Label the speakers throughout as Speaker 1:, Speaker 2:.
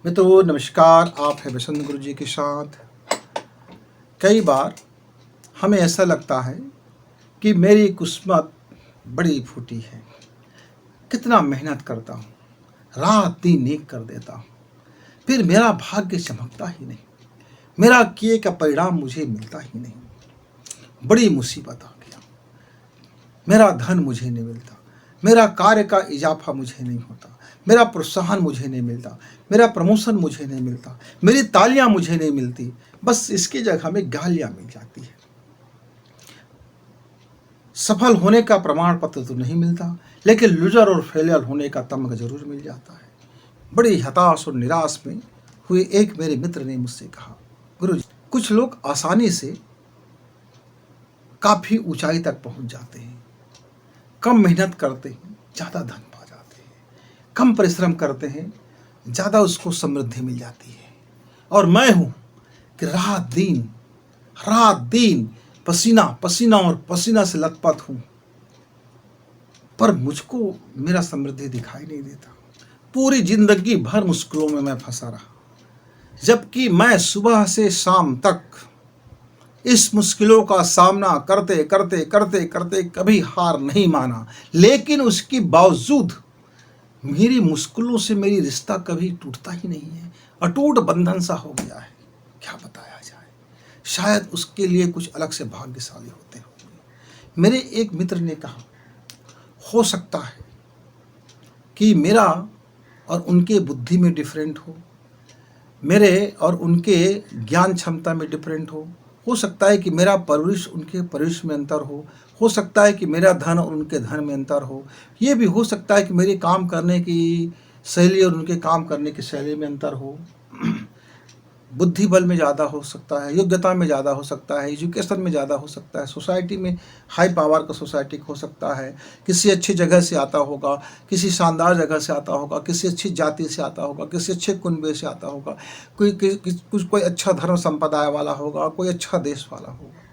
Speaker 1: मित्रों नमस्कार। आप हैं बसंत गुरु जी के साथ। कई बार हमें ऐसा लगता है कि मेरी किस्मत बड़ी फूटी है, कितना मेहनत करता हूँ, रात दिन एक कर देता हूँ, फिर मेरा भाग्य चमकता ही नहीं, मेरा किए का परिणाम मुझे मिलता ही नहीं। बड़ी मुसीबत आ गया, मेरा धन मुझे नहीं मिलता, मेरा कार्य का इजाफा मुझे नहीं होता, मेरा प्रोत्साहन मुझे नहीं मिलता, मेरा प्रमोशन मुझे नहीं मिलता, मेरी तालियां मुझे नहीं मिलती, बस इसकी जगह में गालियां मिल जाती है। सफल होने का प्रमाण पत्र तो नहीं मिलता, लेकिन लूजर और फेलियर होने का तमगा जरूर मिल जाता है। बड़ी हताश और निराश में हुए एक मेरे मित्र ने मुझसे कहा, गुरुजी, कुछ लोग आसानी से काफी ऊंचाई तक पहुंच जाते हैं, कम मेहनत करते हैं, ज्यादा धन पा जाते हैं, कम परिश्रम करते हैं, ज्यादा उसको समृद्धि मिल जाती है। और मैं हूं कि रात दिन पसीना पसीना और पसीना से लथपथ हूं, पर मुझको मेरा समृद्धि दिखाई नहीं देता। पूरी जिंदगी भर मुश्किलों में मैं फंसा रहा, जबकि मैं सुबह से शाम तक इस मुश्किलों का सामना करते करते करते करते कभी हार नहीं माना, लेकिन उसके बावजूद मेरी मुश्किलों से मेरी रिश्ता कभी टूटता ही नहीं है, अटूट बंधन सा हो गया है। क्या बताया जाए, शायद उसके लिए कुछ अलग से भाग्यशाली होते होंगे। मेरे एक मित्र ने कहा, हो सकता है कि मेरा और उनके बुद्धि में डिफरेंट मेरे और उनके ज्ञान क्षमता में डिफरेंट हो सकता है कि मेरा परवरिश उनके परवरिश में अंतर हो सकता है कि मेरा धन और उनके धन में अंतर हो, ये भी हो सकता है कि मेरे काम करने की शैली और उनके काम करने की शैली में अंतर हो, बुद्धि बल में ज़्यादा हो सकता है, योग्यता में ज़्यादा हो सकता है, एजुकेशन में ज़्यादा हो सकता है, सोसाइटी में हाई पावर का सोसाइटी हो सकता है, किसी अच्छी जगह से आता होगा, किसी शानदार जगह से आता होगा, किसी अच्छी जाति से आता होगा, किसी अच्छे कुनबे से आता होगा, कोई अच्छा धर्म संप्रदाय वाला होगा, कोई अच्छा देश वाला होगा।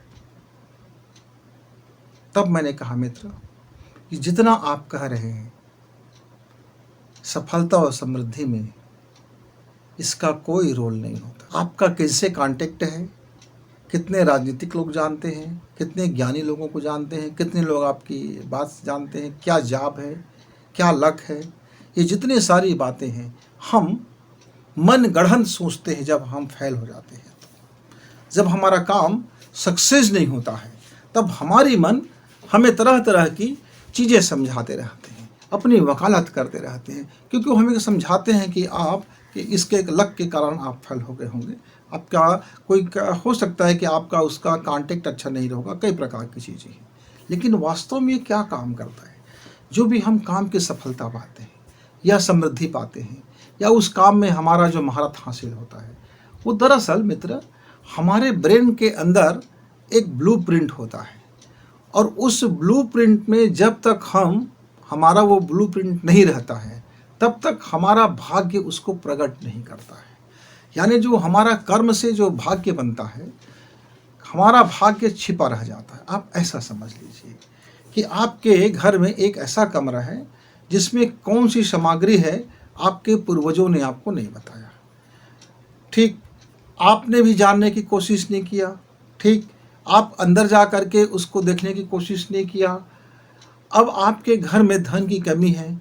Speaker 1: तब मैंने कहा, मित्र, कि जितना आप कह रहे हैं सफलता और समृद्धि में, इसका कोई रोल नहीं होता। आपका किससे कांटेक्ट है, कितने राजनीतिक लोग जानते हैं, कितने ज्ञानी लोगों को जानते हैं, कितने लोग आपकी बात जानते हैं, क्या जॉब है, क्या लक है, ये जितनी सारी बातें हैं हम मन गढ़ंत सोचते हैं। जब हम फेल हो जाते हैं, जब हमारा काम सक्सेस नहीं होता है, तब हमारी मन हमें तरह तरह की चीज़ें समझाते रहते हैं, अपनी वकालत करते रहते हैं, क्योंकि वो हमें समझाते हैं कि इसके लक के कारण आप फेल हो गए होंगे, आपका हो सकता है कि आपका उसका कांटेक्ट अच्छा नहीं होगा, कई प्रकार की चीज़ें हैं। लेकिन वास्तव में क्या काम करता है? जो भी हम काम की सफलता पाते हैं या समृद्धि पाते हैं या उस काम में हमारा जो महारत हासिल होता है, वो दरअसल मित्र हमारे ब्रेन के अंदर एक ब्लूप्रिंट होता है, और उस ब्लूप्रिंट में जब तक हमारा वो ब्लूप्रिंट नहीं रहता है, तब तक हमारा भाग्य उसको प्रकट नहीं करता है। यानी जो हमारा कर्म से जो भाग्य बनता है, हमारा भाग्य छिपा रह जाता है। आप ऐसा समझ लीजिए कि आपके घर में एक ऐसा कमरा है जिसमें कौन सी सामग्री है, आपके पूर्वजों ने आपको नहीं बताया, ठीक, आपने भी जानने की कोशिश नहीं किया, ठीक, आप अंदर जा कर के उसको देखने की कोशिश नहीं किया। अब आपके घर में धन की कमी है,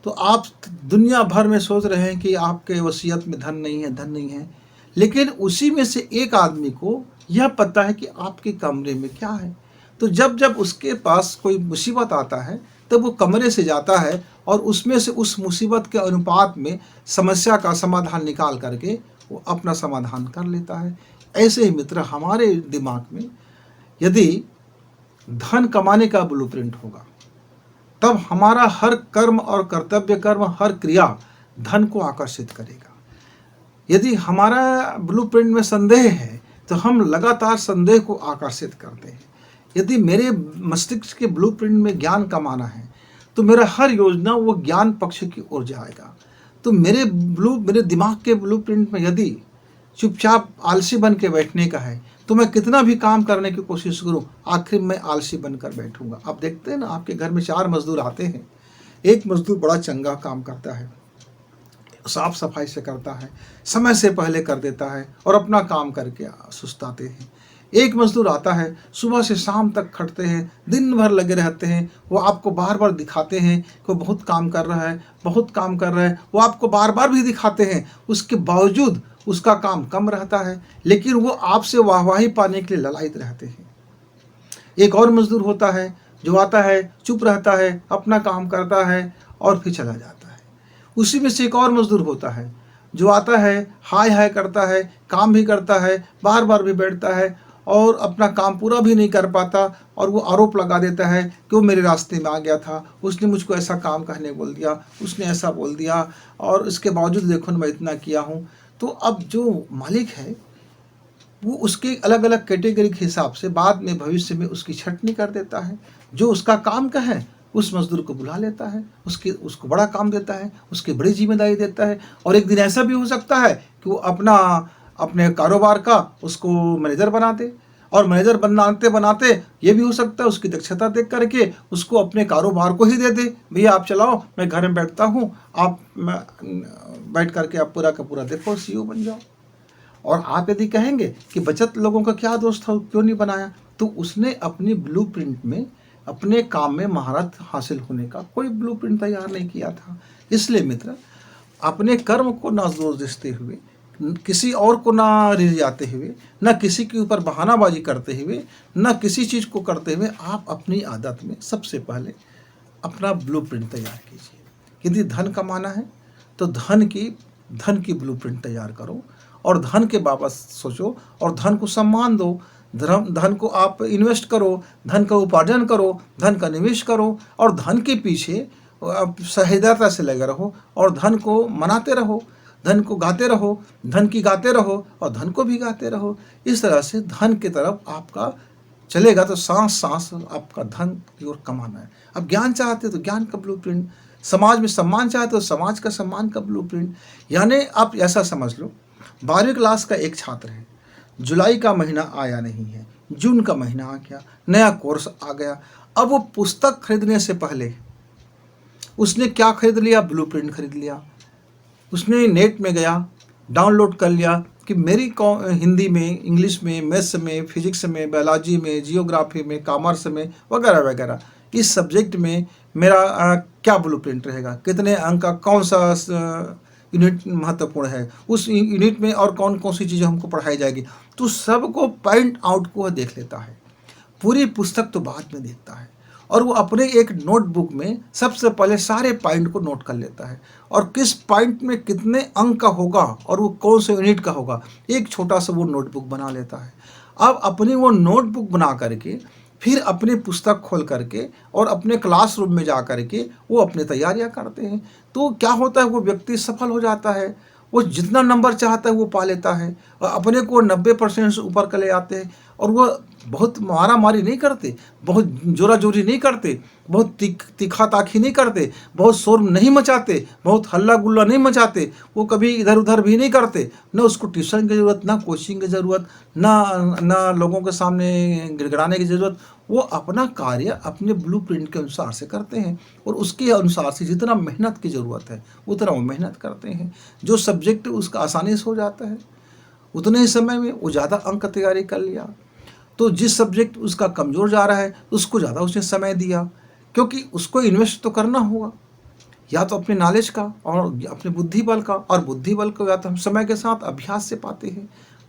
Speaker 1: तो आप दुनिया भर में सोच रहे हैं कि आपके वसीयत में धन नहीं है, लेकिन उसी में से एक आदमी को यह पता है कि आपके कमरे में क्या है। तो जब जब उसके पास कोई मुसीबत आता है, तब वो कमरे से जाता है और उसमें से उस मुसीबत के अनुपात में समस्या का समाधान निकाल करके वो अपना समाधान कर लेता है। ऐसे ही मित्र हमारे दिमाग में यदि धन कमाने का ब्लूप्रिंट होगा, तब हमारा हर कर्म और कर्तव्य कर्म, हर क्रिया धन को आकर्षित करेगा। यदि हमारा ब्लूप्रिंट में संदेह है, तो हम लगातार संदेह को आकर्षित करते हैं। यदि मेरे मस्तिष्क के ब्लूप्रिंट में ज्ञान कमाना है, तो मेरा हर योजना वो ज्ञान पक्ष की ओर जाएगा। तो मेरे दिमाग के ब्लूप्रिंट में यदि चुपचाप आलसी बन के बैठने का है, तो मैं कितना भी काम करने की कोशिश करूं, आखिर में आलसी बनकर बैठूंगा। आप देखते हैं ना, आपके घर में 4 मजदूर आते हैं, एक मजदूर बड़ा चंगा काम करता है, साफ सफाई से करता है, समय से पहले कर देता है और अपना काम करके सुस्ताते हैं। एक मजदूर आता है, सुबह से शाम तक खटते हैं, दिन भर लगे रहते हैं, वो आपको बार बार दिखाते हैं कि वो बहुत काम कर रहा है, बहुत काम कर रहा है, वो आपको बार बार भी दिखाते हैं, उसके बावजूद उसका काम कम रहता है, लेकिन वो आपसे वाहवाही पाने के लिए ललायत रहते हैं। एक और मजदूर होता है जो आता है, चुप रहता है, अपना काम करता है और फिर चला जाता है। उसी में से एक और मजदूर होता है जो आता है, हाय हाय करता है, काम भी करता है, बार बार भी बैठता है और अपना काम पूरा भी नहीं कर पाता, और वो आरोप लगा देता है कि वो मेरे रास्ते में आ गया था, उसने मुझको ऐसा काम कहने बोल दिया, उसने ऐसा बोल दिया, और इसके बावजूद देखो मैं इतना किया हूँ। तो अब जो मालिक है वो उसके अलग अलग कैटेगरी के हिसाब से बाद में भविष्य में उसकी छटनी कर देता है। जो उसका काम का है उस मजदूर को बुला लेता है, उसको बड़ा काम देता है, उसकी बड़ी जिम्मेदारी देता है, और एक दिन ऐसा भी हो सकता है कि वो अपने कारोबार का उसको मैनेजर बना दे, और मैनेजर बनाते बनाते ये भी हो सकता है उसकी दक्षता देख करके उसको अपने कारोबार को ही दे दे, भैया आप चलाओ, मैं घर में बैठता हूँ, आप बैठ करके आप पूरा का पूरा देखो, CEO बन जाओ। और आप यदि कहेंगे कि बचत लोगों का क्या दोष था, क्यों नहीं बनाया, तो उसने अपनी ब्लूप्रिंट में अपने काम में महारत हासिल होने का कोई ब्लूप्रिंट तैयार नहीं किया था। इसलिए मित्र, अपने कर्म को ना दोष देते हुए, किसी और को ना रिझाते हुए, न किसी के ऊपर बहानाबाजी करते हुए, न किसी चीज़ को करते हुए, आप अपनी आदत में सबसे पहले अपना ब्लूप्रिंट तैयार कीजिए। यदि धन कमाना है तो धन की ब्लूप्रिंट तैयार करो, और धन के बाबत सोचो, और धन को सम्मान दो, धन को आप इन्वेस्ट करो, धन का उपार्जन करो, धन का निवेश करो, और धन के पीछे आप सह्यता से लगे रहो, और धन को मनाते रहो, धन को गाते रहो, धन की गाते रहो, और धन को भी गाते रहो। इस तरह से धन की तरफ आपका चलेगा तो सांस सांस आपका धन की ओर कमाना है। अब ज्ञान चाहते तो ज्ञान का ब्लूप्रिंट, समाज में सम्मान चाहते तो समाज का सम्मान का ब्लूप्रिंट। यानी आप ऐसा समझ लो, 12वीं क्लास का एक छात्र है, जुलाई का महीना आया नहीं है, जून का महीना आ गया, नया कोर्स आ गया। अब वो पुस्तक खरीदने से पहले उसने क्या खरीद लिया? ब्लूप्रिंट खरीद लिया। उसने नेट में गया, डाउनलोड कर लिया कि मेरी हिंदी में, इंग्लिश में, मैथ्स में, फिजिक्स में, बायोलॉजी में, जियोग्राफी में, कॉमर्स में वगैरह वगैरह, इस सब्जेक्ट में मेरा क्या ब्लूप्रिंट रहेगा, कितने अंक का कौन सा यूनिट महत्वपूर्ण है, उस यूनिट में और कौन कौन सी चीज़ें हमको पढ़ाई जाएगी, तो सबको पॉइंट आउट को देख लेता है। पूरी पुस्तक तो बाद में देखता है, और वो अपने एक नोटबुक में सबसे पहले सारे पॉइंट को नोट कर लेता है, और किस पॉइंट में कितने अंक का होगा और वो कौन से यूनिट का होगा, एक छोटा सा वो नोटबुक बना लेता है। अब अपनी वो नोटबुक बना करके फिर अपनी पुस्तक खोल करके और अपने क्लासरूम में जा करके वो अपनी तैयारियां करते हैं। तो क्या होता है, वो व्यक्ति सफल हो जाता है, वो जितना नंबर चाहता है वो पा लेता है, और अपने को 90% से ऊपर कर ले आते हैं। और वो बहुत मारा मारी नहीं करते, बहुत जोरा जोरी नहीं करते, बहुत तीखा ताखी नहीं करते, बहुत शोर नहीं मचाते, बहुत हल्ला गुल्ला नहीं मचाते, वो कभी इधर उधर भी नहीं करते। न उसको ट्यूशन की ज़रूरत, ना कोचिंग की ज़रूरत, ना लोगों के सामने गिड़गिड़ाने की ज़रूरत। वो अपना कार्य अपने ब्लूप्रिंट के अनुसार से करते हैं, और उसके अनुसार से जितना मेहनत की ज़रूरत है उतना वो मेहनत करते हैं। जो सब्जेक्ट उसका आसानी से हो जाता है, उतने ही समय में वो ज़्यादा अंक तैयारी कर लिया। तो जिस सब्जेक्ट उसका कमज़ोर जा रहा है उसको ज़्यादा उसने समय दिया, क्योंकि उसको इन्वेस्ट तो करना होगा, या तो अपने नॉलेज का और अपने बुद्धि बल का। और बुद्धि बल को या तो हम समय के साथ अभ्यास से पाते हैं,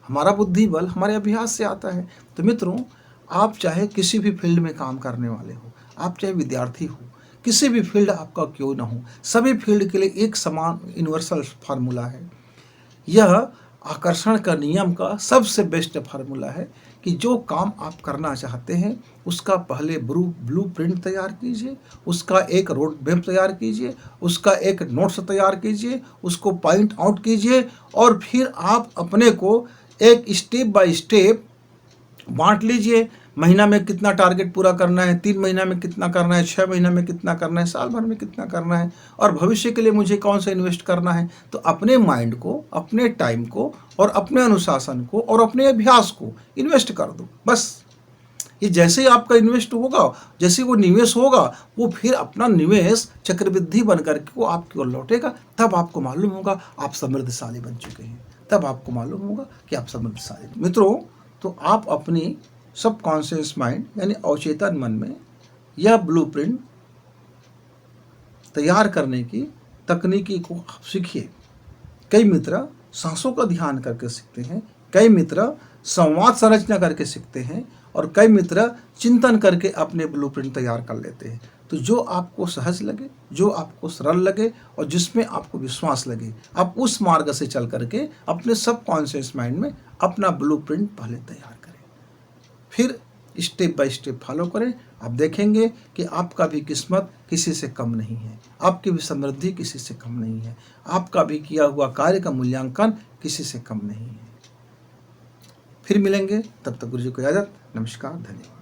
Speaker 1: हमारा बुद्धि बल हमारे अभ्यास से आता है। तो मित्रों, आप चाहे किसी भी फील्ड में काम करने वाले हो, आप चाहे विद्यार्थी हो, किसी भी फील्ड आपका क्यों ना हो, सभी फील्ड के लिए एक समान यूनिवर्सल फार्मूला है। यह आकर्षण का नियम का सबसे बेस्ट फार्मूला है कि जो काम आप करना चाहते हैं उसका पहले ब्लूप्रिंट तैयार कीजिए, उसका एक रोड मैप तैयार कीजिए, उसका एक नोट्स तैयार कीजिए, उसको पॉइंट आउट कीजिए, और फिर आप अपने को एक स्टेप बाय स्टेप बांट लीजिए। महीना में कितना टारगेट पूरा करना है, 3 महीना में कितना करना है, 6 महीना में कितना करना है, साल भर में कितना करना है, और भविष्य के लिए मुझे कौन सा इन्वेस्ट करना है। तो अपने माइंड को, अपने टाइम को, और अपने अनुशासन को, और अपने अभ्यास को इन्वेस्ट कर दो। बस ये जैसे ही आपका इन्वेस्ट होगा, जैसे वो निवेश होगा, वो फिर अपना निवेश चक्रवृद्धि बन करके वो आपकी ओर लौटेगा। तब आपको मालूम होगा आप समृद्धशाली बन चुके हैं, तब आपको मालूम होगा कि आप समृद्धशाली। मित्रों, तो आप अपनी सबकॉन्शियस माइंड यानी अवचेतन मन में यह ब्लूप्रिंट तैयार करने की तकनीकी को आप सीखिए। कई मित्र सांसों का ध्यान करके सीखते हैं, कई मित्र संवाद संरचना करके सीखते हैं, और कई मित्र चिंतन करके अपने ब्लूप्रिंट तैयार कर लेते हैं। तो जो आपको सहज लगे, जो आपको सरल लगे और जिसमें आपको विश्वास लगे, आप उस मार्ग से चल करके अपने सबकॉन्शियस माइंड में अपना ब्लूप्रिंट पहले तैयार करें, फिर स्टेप बाय स्टेप फॉलो करें। आप देखेंगे कि आपका भी किस्मत किसी से कम नहीं है, आपकी भी समृद्धि किसी से कम नहीं है, आपका भी किया हुआ कार्य का मूल्यांकन किसी से कम नहीं है। फिर मिलेंगे, तब तक गुरु जी को इजाजत। नमस्कार, धन्यवाद।